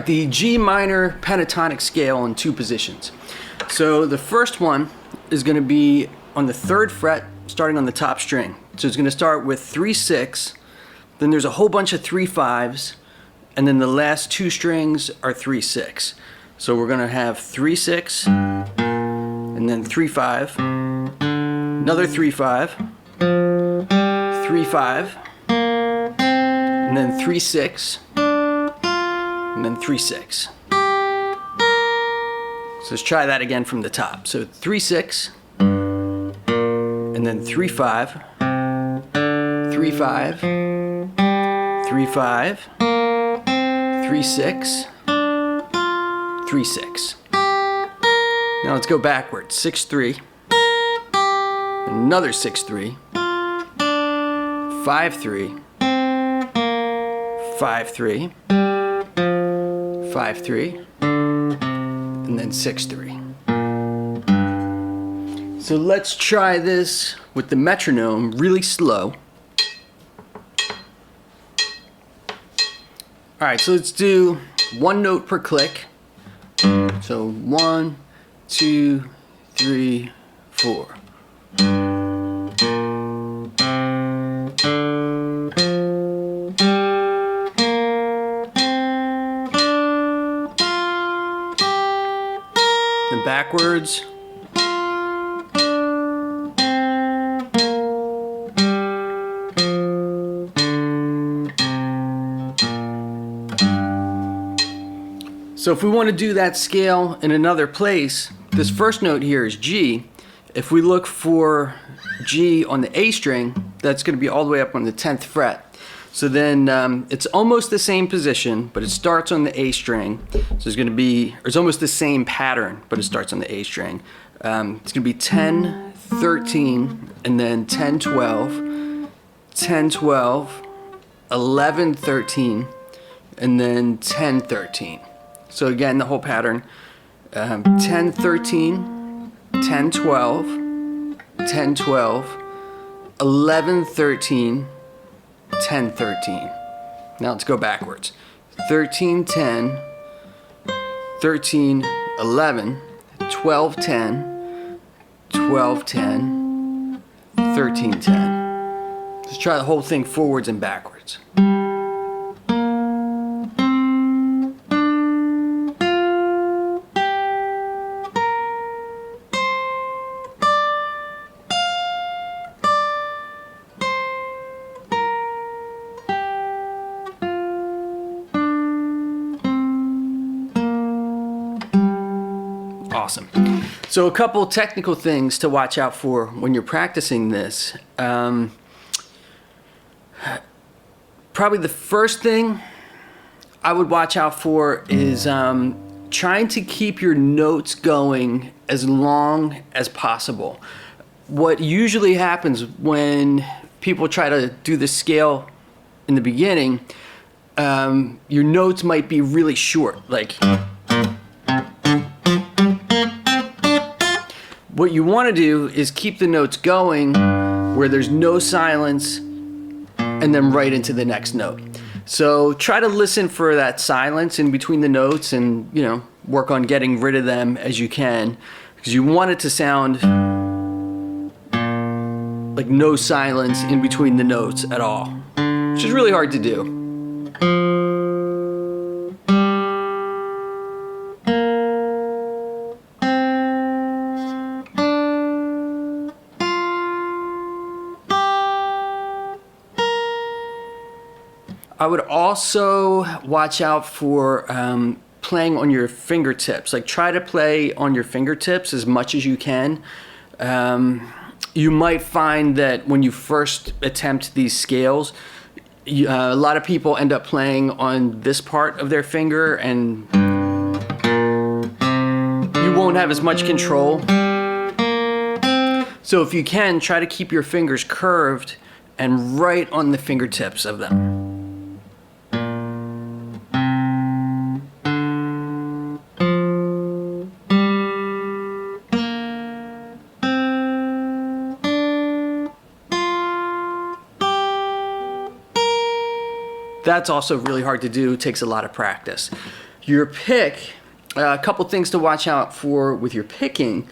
The G minor pentatonic scale in two positions. So the first one is going to be on the 3rd fret, starting on the top string. So it's going to start with 3/6, then there's a whole bunch of 3/5s, and then the last 2 strings are 3/6. So we're going to have 3/6, and then 3/5, another 3/5, 3/5, and then 3/6, and then 3/6. So let's try that again from the top. So 3/6, and then 3/5, 3/5, 3/5, 3/6, 3/6. Now let's go backwards. 6/3, another 6/3, 5/3, 5/3, 5/3, and then 6/3. So let's try this with the metronome really slow. Alright, so let's do 1 note per click. So 1, 2, 3, 4. And backwards. So if we want to do that scale in another place, this first note here is G. If we look for G on the A string, that's going to be all the way up on the 10th fret. So then it's almost the same position, but it starts on the A string. So it's going to be, or it's almost the same pattern, but it starts on the A string. It's going to be 10, 13, and then 10, 12, 10, 12, 11, 13, and then 10, 13. So again, the whole pattern, 10, 13, 10, 12, 10, 12, 11, 13, 10, 13. Now let's go backwards. 13, 10, 13, 11, 12, 10, 12, 10, 13, 10. Let's try the whole thing forwards and backwards. Awesome. So a couple technical things to watch out for when you're practicing this. Probably the first thing I would watch out for is trying to keep your notes going as long as possible. What usually happens when people try to do the scale in the beginning, your notes might be really short, like. What you want to do is keep the notes going where there's no silence and then right into the next note. So try to listen for that silence in between the notes and, you know, work on getting rid of them as you can, because you want it to sound like no silence in between the notes at all, which is really hard to do. I would also watch out for playing on your fingertips. Like, try to play on your fingertips as much as you can. You might find that when you first attempt these scales, a lot of people end up playing on this part of their finger, and you won't have as much control. So if you can, try to keep your fingers curved and right on the fingertips of them. That's also really hard to do. It takes a lot of practice. Your pick, a couple things to watch out for with your picking.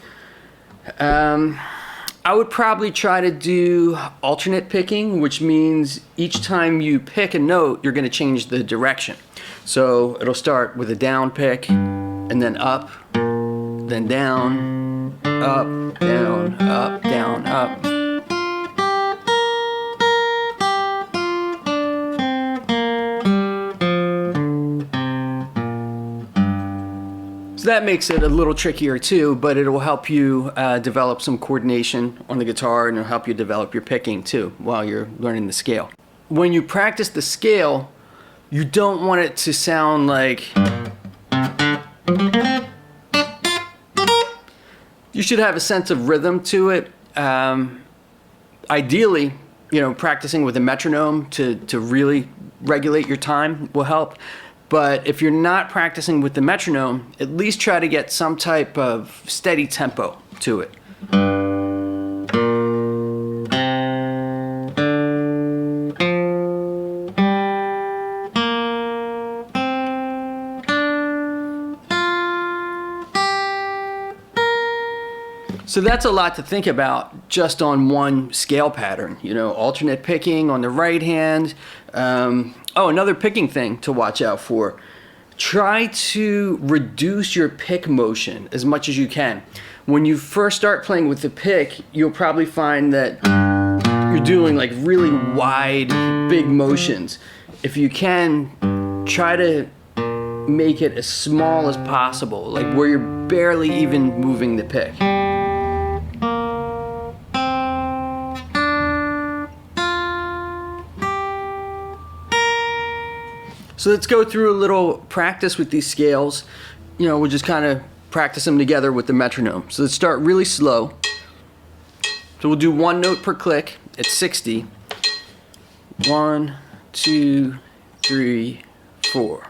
I would probably try to do alternate picking, which means each time you pick a note, you're going to change the direction. So it'll start with a down pick, and then up, then down, up, down, up, down, up. So that makes it a little trickier too, but it will help you develop some coordination on the guitar, and it'll help you develop your picking too while you're learning the scale. When you practice the scale, you don't want it to sound like... You should have a sense of rhythm to it. Ideally, practicing with a metronome to really regulate your time will help. But if you're not practicing with the metronome, at least try to get some type of steady tempo to it. So that's a lot to think about just on one scale pattern. Alternate picking on the right hand. Another picking thing to watch out for. Try to reduce your pick motion as much as you can. When you first start playing with the pick, you'll probably find that you're doing like really wide, big motions. If you can, try to make it as small as possible, like where you're barely even moving the pick. So let's go through a little practice with these scales. We'll just kind of practice them together with the metronome. So let's start really slow. So we'll do one note per click at 60. 1, 2, 3, 4.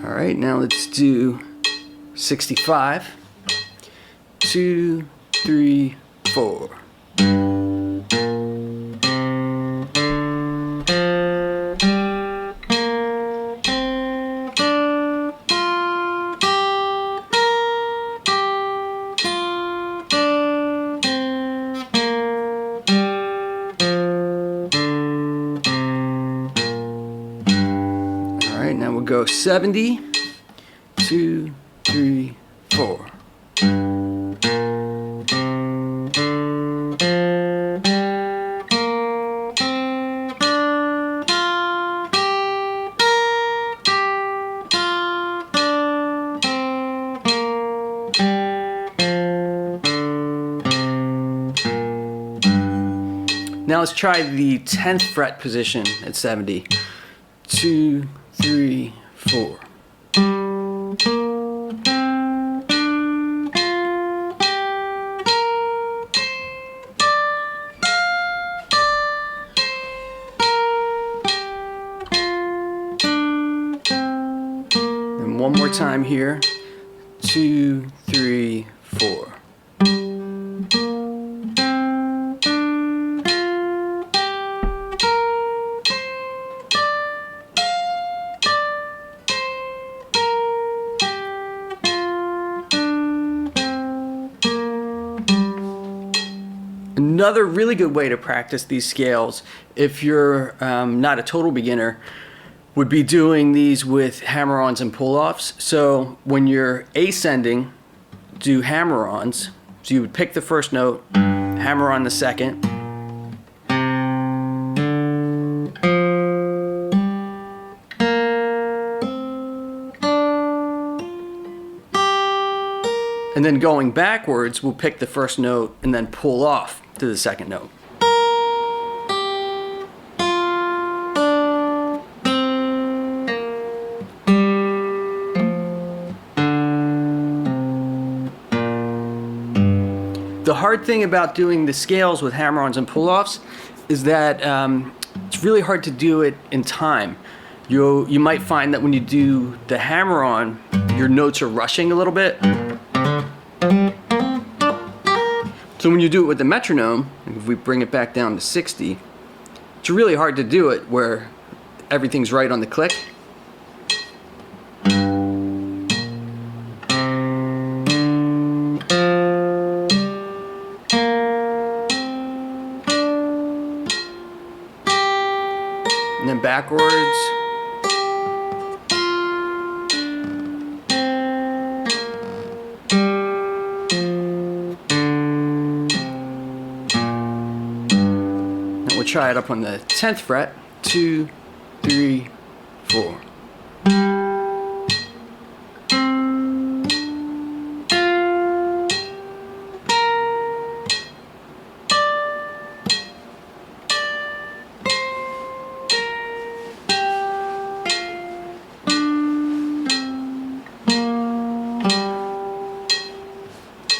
All right, now let's do 65. 2, 3, 4. Now we'll go 70, 2, 3, 4. Now let's try the 10th fret position at 70. 2, 3, 4. And one more time here. 2, 3, 4. Another really good way to practice these scales, if you're not a total beginner, would be doing these with hammer-ons and pull-offs. So when you're ascending, do hammer-ons. So you would pick the first note, hammer on the second, and then going backwards, we'll pick the first note and then pull off to the second note. The hard thing about doing the scales with hammer-ons and pull-offs is that it's really hard to do it in time. You might find that when you do the hammer-on, your notes are rushing a little bit. So when you do it with the metronome, if we bring it back down to 60, it's really hard to do it where everything's right on the click. And then backwards. We'll try it up on the 10th fret. 2, 3, 4.